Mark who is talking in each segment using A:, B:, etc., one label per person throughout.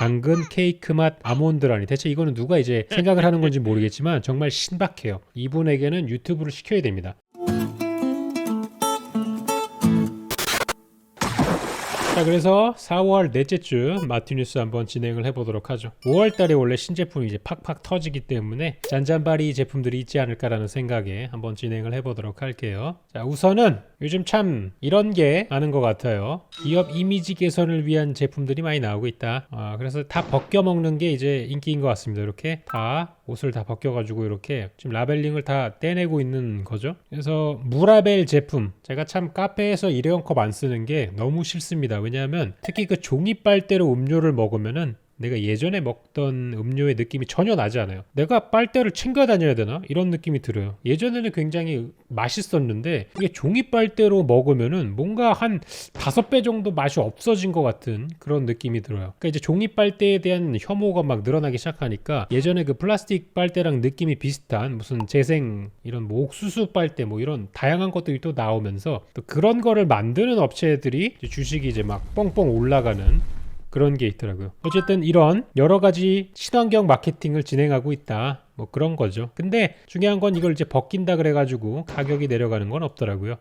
A: 당근 케이크 맛 아몬드라니, 대체 이거는 누가 이제 생각을 하는 건지 모르겠지만 정말 신박해요. 이분에게는 유튜브를 시켜야 됩니다. 자, 그래서 4월 넷째 주 마티뉴스 한번 진행을 해보도록 하죠. 5월 달에 원래 신제품이 이제 팍팍 터지기 때문에 잔잔바리 제품들이 있지 않을까라는 생각에 한번 진행을 해보도록 할게요. 자, 우선은 요즘 참 이런 게 많은 것 같아요. 기업 이미지 개선을 위한 제품들이 많이 나오고 있다. 그래서 다 벗겨 먹는 게 이제 인기인 것 같습니다. 이렇게 다 옷을 다 벗겨가지고 이렇게 지금 라벨링을 다 떼내고 있는 거죠. 그래서 무라벨 제품, 제가 참 카페에서 일회용 컵 안 쓰는 게 너무 싫습니다. 왜냐하면 특히 그 종이 빨대로 음료를 먹으면은 내가 예전에 먹던 음료의 느낌이 전혀 나지 않아요. 내가 빨대를 챙겨 다녀야 되나? 이런 느낌이 들어요. 예전에는 굉장히 맛있었는데 이게 종이 빨대로 먹으면은 뭔가 한 5배 정도 맛이 없어진 것 같은 그런 느낌이 들어요. 그러니까 이제 종이 빨대에 대한 혐오가 막 늘어나기 시작하니까 예전에 그 플라스틱 빨대랑 느낌이 비슷한 무슨 재생 이런 뭐 옥수수 빨대 뭐 이런 다양한 것들이 또 나오면서 또 그런 거를 만드는 업체들이 주식이 이제 막 뻥뻥 올라가는 그런 게 있더라고요. 어쨌든 이런 여러 가지 친환경 마케팅을 진행하고 있다. 뭐 그런 거죠. 근데 중요한 건 이걸 이제 벗긴다 그래가지고 가격이 내려가는 건 없더라고요.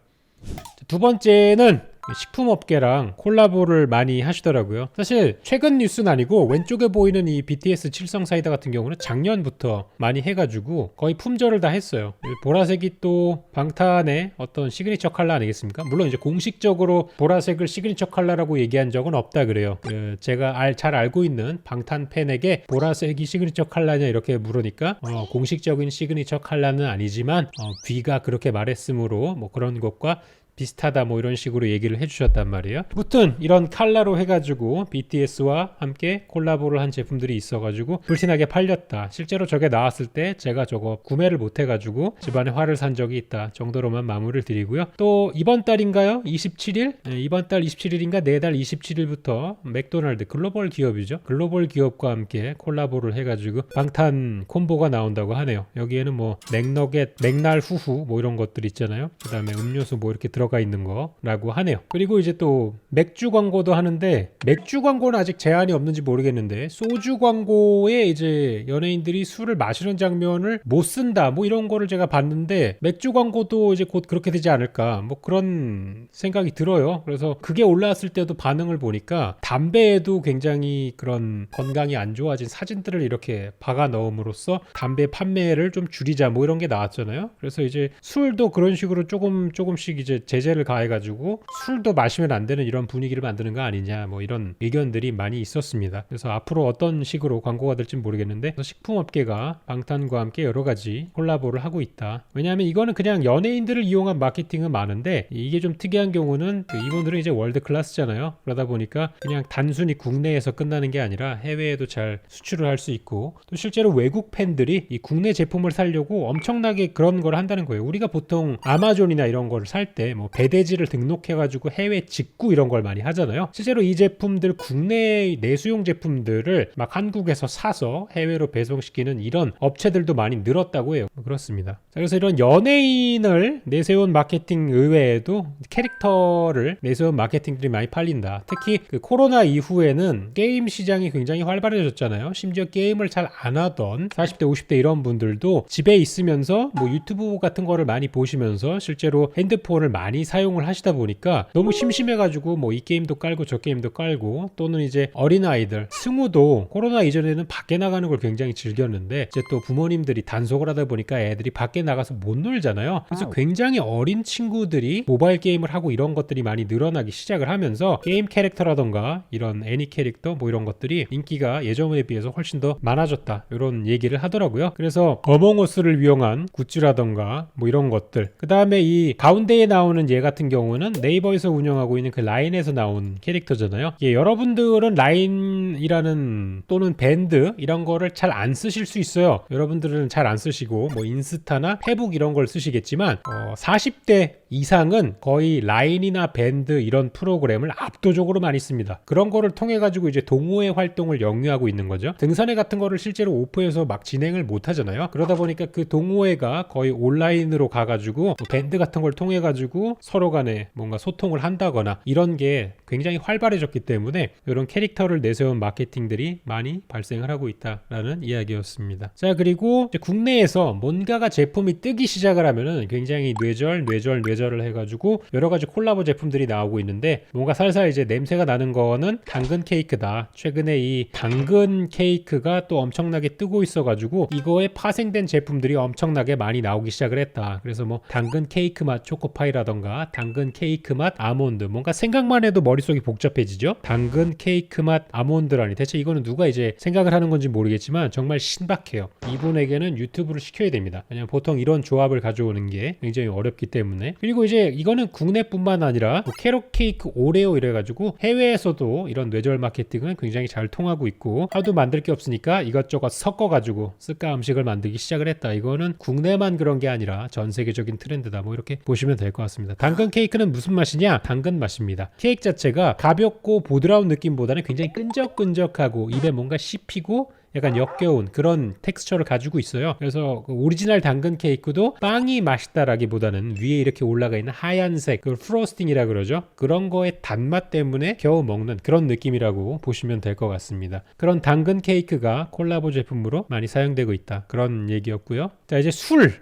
A: 두 번째는 식품업계랑 콜라보를 많이 하시더라고요. 사실 최근 뉴스는 아니고 왼쪽에 보이는 이 BTS 칠성 사이다 같은 경우는 작년부터 많이 해가지고 거의 품절을 다 했어요. 보라색이 또 방탄의 어떤 시그니처 컬러 아니겠습니까? 물론 이제 공식적으로 보라색을 시그니처 컬러라고 얘기한 적은 없다 그래요. 제가 잘 알고 있는 방탄 팬에게 보라색이 시그니처 컬러냐 이렇게 물으니까 공식적인 시그니처 컬러는 아니지만 귀가 그렇게 말했으므로 뭐 그런 것과 비슷하다 뭐 이런 식으로 얘기를 해주셨단 말이에요. 무튼 이런 컬러로 해가지고 BTS와 함께 콜라보를 한 제품들이 있어가지고 불티나게 팔렸다. 실제로 저게 나왔을 때 제가 저거 구매를 못해가지고 집안에 화를 산 적이 있다 정도로만 마무리를 드리고요. 또 이번 달인가요? 27일? 네, 이번 달 27일인가 내달 27일부터 맥도날드 글로벌 기업이죠. 글로벌 기업과 함께 콜라보를 해가지고 방탄 콤보가 나온다고 하네요. 여기에는 뭐 맥너겟, 맥날 후후 뭐 이런 것들 있잖아요. 그 다음에 음료수 뭐 이렇게 들어가 있는 거라고 하네요. 그리고 이제 또 맥주 광고도 하는데 맥주 광고는 아직 제한이 없는지 모르겠는데 소주 광고에 이제 연예인들이 술을 마시는 장면을 못 쓴다 뭐 이런 거를 제가 봤는데 맥주 광고도 이제 곧 그렇게 되지 않을까 뭐 그런 생각이 들어요. 그래서 그게 올라왔을 때도 반응을 보니까 담배에도 굉장히 그런 건강이 안 좋아진 사진들을 이렇게 박아 넣음으로써 담배 판매를 좀 줄이자 뭐 이런 게 나왔잖아요. 그래서 이제 술도 그런 식으로 조금씩 이제 제재를 가해가지고 술도 마시면 안 되는 이런 분위기를 만드는 거 아니냐 뭐 이런 의견들이 많이 있었습니다. 그래서 앞으로 어떤 식으로 광고가 될지 모르겠는데 식품업계가 방탄과 함께 여러 가지 콜라보를 하고 있다. 왜냐하면 이거는 그냥 연예인들을 이용한 마케팅은 많은데 이게 좀 특이한 경우는 이분들은 이제 월드 클래스잖아요. 그러다 보니까 그냥 단순히 국내에서 끝나는 게 아니라 해외에도 잘 수출을 할 수 있고 또 실제로 외국 팬들이 이 국내 제품을 사려고 엄청나게 그런 걸 한다는 거예요. 우리가 보통 아마존이나 이런 거를 살 때 뭐 배대지를 등록해가지고 해외 직구 이런 걸 많이 하잖아요. 실제로 이 제품들 국내 내수용 제품들을 막 한국에서 사서 해외로 배송시키는 이런 업체들도 많이 늘었다고 해요. 그렇습니다. 자, 그래서 이런 연예인을 내세운 마케팅 의외에도 캐릭터를 내세운 마케팅들이 많이 팔린다. 특히 그 코로나 이후에는 게임 시장이 굉장히 활발해졌잖아요. 심지어 게임을 잘 안 하던 40대 50대 이런 분들도 집에 있으면서 뭐 유튜브 같은 거를 많이 보시면서 실제로 핸드폰을 많이 사용을 하시다 보니까 너무 심심해가지고 뭐 이 게임도 깔고 저 게임도 깔고 또는 이제 어린아이들 승우도 코로나 이전에는 밖에 나가는 걸 굉장히 즐겼는데 이제 또 부모님들이 단속을 하다 보니까 애들이 밖에 나가서 못 놀잖아요. 그래서 굉장히 어린 친구들이 모바일 게임을 하고 이런 것들이 많이 늘어나기 시작을 하면서 게임 캐릭터라던가 이런 애니 캐릭터 뭐 이런 것들이 인기가 예전에 비해서 훨씬 더 많아졌다 이런 얘기를 하더라고요. 그래서 어몽어스를 이용한 굿즈라던가 뭐 이런 것들, 그 다음에 이 가운데에 나오는 얘 같은 경우는 네이버에서 운영하고 있는 그 라인에서 나온 캐릭터잖아요. 여러분들은 라인이라는 또는 밴드 이런 거를 잘 안 쓰실 수 있어요. 여러분들은 잘 안 쓰시고 뭐 인스타나 페북 이런 걸 쓰시겠지만 40대 이상은 거의 라인이나 밴드 이런 프로그램을 압도적으로 많이 씁니다. 그런 거를 통해 가지고 이제 동호회 활동을 영위하고 있는 거죠. 등산회 같은 거를 실제로 오프에서 막 진행을 못 하잖아요. 그러다 보니까 그 동호회가 거의 온라인으로 가가지고 밴드 같은 걸 통해 가지고 가지고 서로 간에 뭔가 소통을 한다거나 이런 게 굉장히 활발해졌기 때문에 이런 캐릭터를 내세운 마케팅들이 많이 발생을 하고 있다라는 이야기였습니다. 자, 그리고 이제 국내에서 뭔가가 제품이 뜨기 시작을 하면은 굉장히 뇌절을 해가지고 여러 가지 콜라보 제품들이 나오고 있는데, 뭔가 살살 이제 냄새가 나는 거는 당근 케이크다. 최근에 이 당근 케이크가 또 엄청나게 뜨고 있어가지고 이거에 파생된 제품들이 엄청나게 많이 나오기 시작을 했다. 그래서 뭐 당근 케이크 맛 초코파이라던가 당근 케이크 맛 아몬드, 뭔가 생각만 해도 머릿속이 복잡해지죠. 당근 케이크 맛 아몬드라니, 대체 이거는 누가 이제 생각을 하는 건지 모르겠지만 정말 신박해요. 이분에게는 유튜브를 시켜야 됩니다. 왜냐면 보통 이런 조합을 가져오는 게 굉장히 어렵기 때문에. 그리고 이제 이거는 국내뿐만 아니라 뭐 캐럿 케이크 오레오 이래가지고 해외에서도 이런 뇌절 마케팅은 굉장히 잘 통하고 있고, 하도 만들 게 없으니까 이것저것 섞어가지고 스카 음식을 만들기 시작을 했다. 이거는 국내만 그런 게 아니라 전 세계적인 트렌드다. 뭐 이렇게 보시면 될 것 같습니다. 당근 케이크는 무슨 맛이냐? 당근 맛입니다. 케이크 자체가 가볍고 보드라운 느낌보다는 굉장히 끈적끈적하고 입에 뭔가 씹히고 약간 역겨운 그런 텍스처를 가지고 있어요. 그래서 그 오리지널 당근 케이크도 빵이 맛있다라기보다는 위에 이렇게 올라가 있는 하얀색 그 프로스팅이라 그러죠. 그런 거의 단맛 때문에 겨우 먹는 그런 느낌이라고 보시면 될 것 같습니다. 그런 당근 케이크가 콜라보 제품으로 많이 사용되고 있다. 그런 얘기였고요. 자, 이제 술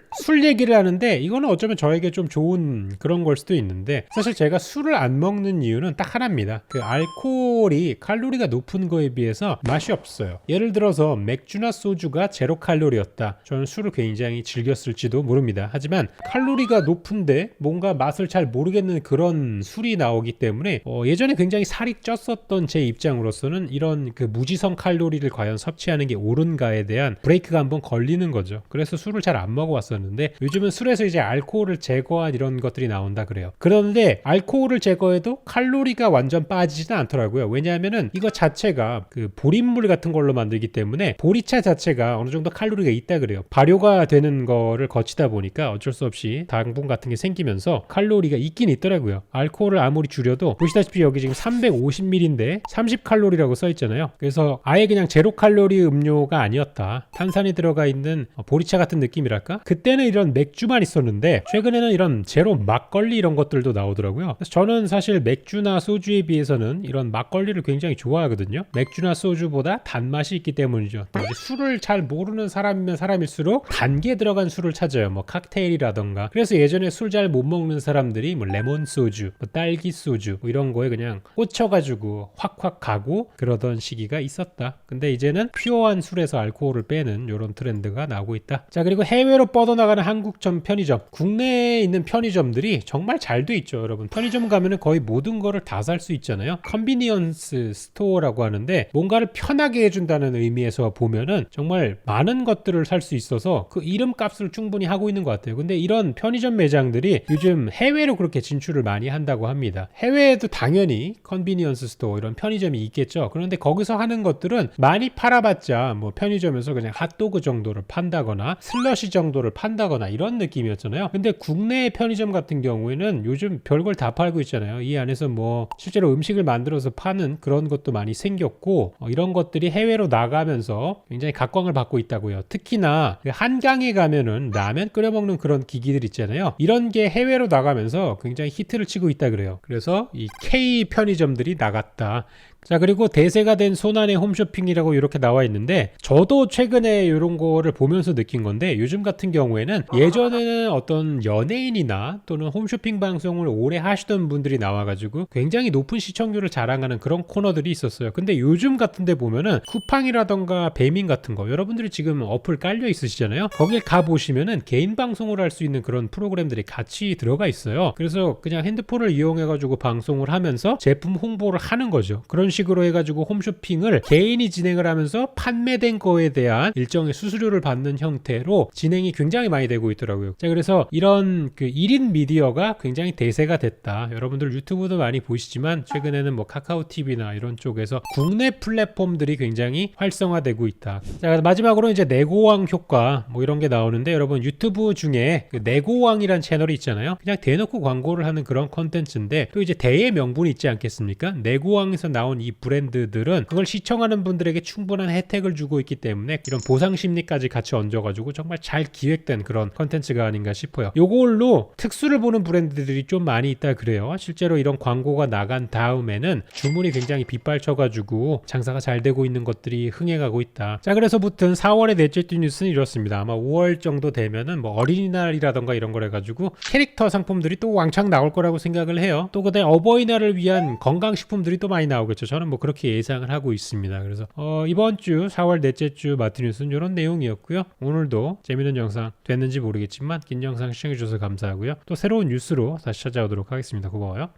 A: 얘기를 하는데, 이거는 어쩌면 저에게 좀 좋은 그런 걸 수도 있는데, 사실 제가 술을 안 먹는 이유는 딱 하나입니다. 그 알코올이 칼로리가 높은 거에 비해서 맛이 없어요. 예를 들어서 맥주나 소주가 제로 칼로리였다. 저는 술을 굉장히 즐겼을지도 모릅니다. 하지만 칼로리가 높은데 뭔가 맛을 잘 모르겠는 그런 술이 나오기 때문에 예전에 굉장히 살이 쪘었던 제 입장으로서는 이런 그 무지성 칼로리를 과연 섭취하는 게 옳은가에 대한 브레이크가 한번 걸리는 거죠. 그래서 술을 잘 안 먹어왔었는데, 요즘은 술에서 이제 알코올을 제거한 이런 것들이 나온다 그래요. 그런데 알코올을 제거해도 칼로리가 완전 빠지지는 않더라고요. 왜냐하면은 이거 자체가 그 보리물 같은 걸로 만들기 때문에 보리차 자체가 어느 정도 칼로리가 있다 그래요. 발효가 되는 거를 거치다 보니까 어쩔 수 없이 당분 같은 게 생기면서 칼로리가 있긴 있더라고요. 알코올을 아무리 줄여도 보시다시피 여기 지금 350ml인데 30칼로리라고 써 있잖아요. 그래서 아예 그냥 제로 칼로리 음료가 아니었다. 탄산이 들어가 있는 보리차 같은 느낌이랄까? 그때는 이런 맥주만 있었는데 최근에는 이런 제로 막걸리 이런 것들도 나오더라고요. 그래서 저는 사실 맥주나 소주에 비해서는 이런 막걸리를 굉장히 좋아하거든요. 맥주나 소주보다 단맛이 있기 때문이죠. 이제 술을 잘 모르는 사람이면 사람일수록 단 게 들어간 술을 찾아요. 뭐 칵테일이라던가. 그래서 예전에 술 잘 못 먹는 사람들이 뭐 레몬 소주, 뭐 딸기 소주 뭐 이런 거에 그냥 꽂혀가지고 확확 가고 그러던 시기가 있었다. 근데 이제는 퓨어한 술에서 알코올을 빼는 이런 트렌드가 나오고 있다. 자, 그리고 해외로 뻗어나가는 한국점 편의점. 국내에 있는 편의점들이 정말 잘 돼 있죠, 여러분. 편의점 가면은 거의 모든 거를 다 살 수 있잖아요. 컨비니언스 스토어라고 하는데, 뭔가를 편하게 해준다는 의미에서 보면은 정말 많은 것들을 살 수 있어서 그 이름값을 충분히 하고 있는 것 같아요. 근데 이런 편의점 매장들이 요즘 해외로 그렇게 진출을 많이 한다고 합니다. 해외에도 당연히 컨비니언스 스토어 이런 편의점이 있겠죠. 그런데 거기서 하는 것들은 많이 팔아봤자 뭐 편의점에서 그냥 핫도그 정도를 판다거나 슬러시 정도를 판다거나 이런 느낌이었잖아요. 근데 국내 편의점 같은 경우에는 요즘 별걸 다 팔고 있잖아요. 이 안에서 뭐 실제로 음식을 만들어서 파는 그런 것도 많이 생겼고, 이런 것들이 해외로 나가면서 굉장히 각광을 받고 있다고요. 특히나 그 한강에 가면은 라면 끓여 먹는 그런 기기들 있잖아요. 이런 게 해외로 나가면서 굉장히 히트를 치고 있다 그래요. 그래서 이 K 편의점들이 나갔다. 자, 그리고 대세가 된 손안의 홈쇼핑이라고 이렇게 나와 있는데, 저도 최근에 이런 거를 보면서 느낀 건데, 요즘 같은 경우에는 예전에는 어떤 연예인이나 또는 홈쇼핑 방송을 오래 하시던 분들이 나와가지고 굉장히 높은 시청률을 자랑하는 그런 코너들이 있었어요. 근데 요즘 같은 데 보면은 쿠팡이라던가 배민 같은 거, 여러분들이 지금 어플 깔려 있으시잖아요. 거길 가보시면은 개인 방송을 할 수 있는 그런 프로그램들이 같이 들어가 있어요. 그래서 그냥 핸드폰을 이용해가지고 방송을 하면서 제품 홍보를 하는 거죠. 그런 식으로 해가지고 홈쇼핑을 개인이 진행을 하면서 판매된 거에 대한 일정의 수수료를 받는 형태로 진행이 굉장히 많이 되고 있더라고요. 자, 그래서 이런 그 1인 미디어가 굉장히 대세가 됐다. 여러분들 유튜브도 많이 보시지만 최근에는 뭐 카카오 TV나 이런 쪽에서 국내 플랫폼들이 굉장히 활성화되고 있다. 자, 마지막으로 이제 내고왕 효과 뭐 이런 게 나오는데, 여러분 유튜브 중에 그 내고왕이란 채널이 있잖아요. 그냥 대놓고 광고를 하는 그런 컨텐츠인데, 또 이제 대의 명분이 있지 않겠습니까? 내고왕에서 나온 이 브랜드들은 그걸 시청하는 분들에게 충분한 혜택을 주고 있기 때문에 이런 보상 심리까지 같이 얹어가지고 정말 잘 기획된 그런 컨텐츠가 아닌가 싶어요. 요걸로 특수를 보는 브랜드들이 좀 많이 있다 그래요. 실제로 이런 광고가 나간 다음에는 주문이 굉장히 빗발쳐가지고 장사가 잘 되고 있는 것들이 흥행하고 있다. 자, 그래서 붙은 4월의 넷째 주 뉴스는 이렇습니다. 아마 5월 정도 되면은 뭐 어린이날이라던가 이런 걸 해가지고 캐릭터 상품들이 또 왕창 나올 거라고 생각을 해요. 또 그다음에 어버이날을 위한 건강식품들이 또 많이 나오겠죠. 저는 뭐 그렇게 예상을 하고 있습니다. 그래서 이번 주 4월 넷째 주 마트 뉴스는 이런 내용이었고요. 오늘도 재밌는 영상 됐는지 모르겠지만 긴 영상 시청해주셔서 감사하고요. 또 새로운 뉴스로 다시 찾아오도록 하겠습니다. 고마워요.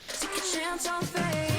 B: Take a chance on fate.